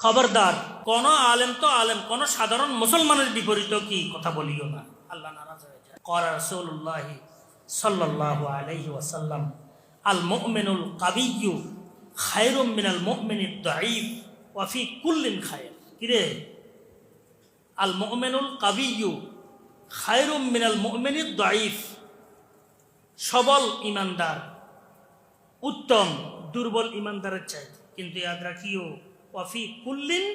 খবরদার কোন আলেম তো আলেম, কোন সাধারণ মুসলমানের বিপরীত কি কথা বলিও না, আল্লাহ নারাজ হয়ে যায়। ক্বালা রাসূলুল্লাহ সাল্লাল্লাহু আলাইহি ওয়াসাল্লাম আল মুমিনুল কাবিয়্যু খায়রুম মিনাল মুমিনিদ দাঈফ ওয়া ফি কুল্লিন খায়র। কিরে, আল মুমিনুল কাবিয়্যু খায়রুম মিনাল মুমিনিদ দাঈফ, সবল ইমানদার উত্তম দুর্বল ইমানদারের চাইতে। কিন্তু ইয়াদ রাখিও ওয়াফি কুল্লিন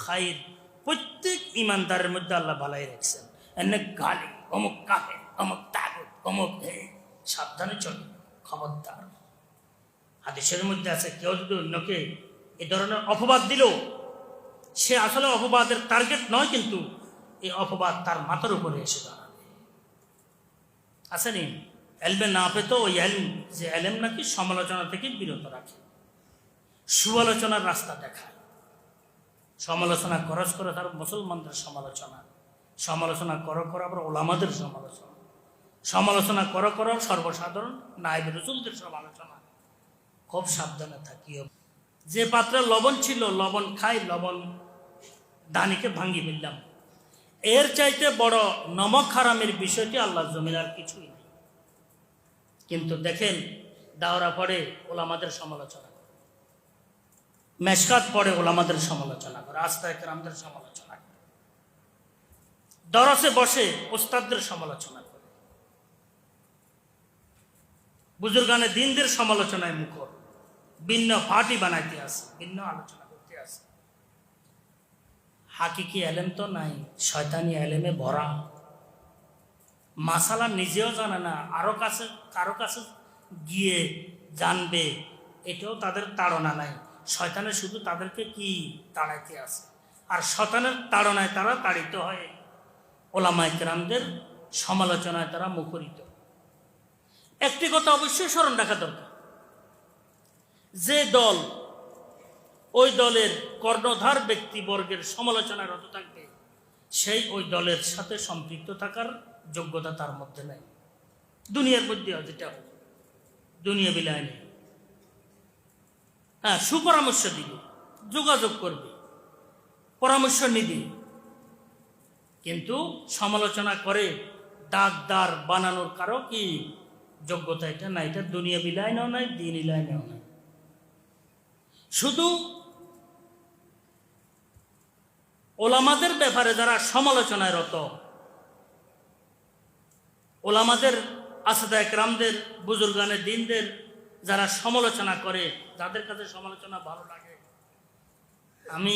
খাইর, প্রত্যেক ইমানদারের মধ্যে আল্লাহ ভালাই রাখছেন। এনে গালি অমুক কাফের, অমুক তাগুত, অমুক সাবধানে চলে, খবরদার। হাদিসের মধ্যে আছে কেউ যদি অন্যকে এ ধরনের অপবাদ দিল, সে আসলে অপবাদের টার্গেট নয়, কিন্তু এই অপবাদ তার মাথার উপরে এসে দাঁড়াবে। আসেনি এলমে না পেতো ওই এলম, যে এলম নাকি সমালোচনা থেকে বিরত রাখে, সুআলোচনার রাস্তা দেখায়। সমালোচনা করস করে তার মুসলমানদের সমালোচনা, সমালোচনা করো করো আবার ওলামাদের সমালোচনা, সমালোচনা করো করো সর্বসাধারণ নায়েব রাসূলদের সমালোচনা। খুব সাবধানে থাকিও। যে পাত্রে লবণ ছিল, লবণ খাই, লবণ দানিকে ভাঙ্গি ফেললাম, এর চাইতে বড় নমক হারামের বিষয়টি আল্লাহর জমিন আর কিছুই নেই। কিন্তু দেখেন, দাওরা পড়ে ওলামাদের সমালোচনা করে, মেশকাত পড়ে ওলামাদের সমালোচনা করে, আস্তায়ে কেরামদের সমালোচনা করে, দরসে বসে ওস্তাদদের সমালোচনা করে, বুজুর্গানে দ্বীনদের সমালোচনায় মুখর, ভিন্ন পার্টি বানাইতে আসে, ভিন্ন আলোচনা করতে আসে। হাকিকি এলেম তো নাই, শয়তানি এলেমে ভরা। মাসালা নিজেও জানে না, কারো কাছে গিয়ে জানবে, এটাও তাদের তাড়না নাই। শয়তানের শুধু তাদেরকে কি তাড়াইতে আসে, আর শয়তানের তাড়নায় তারা তাড়িত হয়, ওলামায়ে কেরামদের সমালোচনায় তারা মুখরিত। একটি কথা অবশ্যই স্মরণ রাখা দরকার, যে দল ওই দলের কর্ণধার ব্যক্তিবর্গের সমালোচনায় রত থাকবে, সেই ওই দলের সাথে সম্পৃক্ত থাকার যোগ্যতা তার মধ্যে নেই। দুনিয়ার মধ্যে যেটা হোক, দুনিয়া বিলায় নেই। হ্যাঁ, সুপরামর্শ দিবে, যোগাযোগ করবে, পরামর্শ নিবে, কিন্তু সমালোচনা করে দাগদার বানানোর কারো কি যোগ্যতা এটা নাই। এটা দুনিয়া বিলায় নেও নাই, দিন ইলায় নেও নাই। শুধু ওলামাদের ব্যাপারে যারা সমালোচনায় রত, ওলামাদের আসদায়ে কেরামদের বুজুর্গানে দ্বীনদের যারা সমালোচনা করে, যাদের কাছে সমালোচনা ভালো লাগে, আমি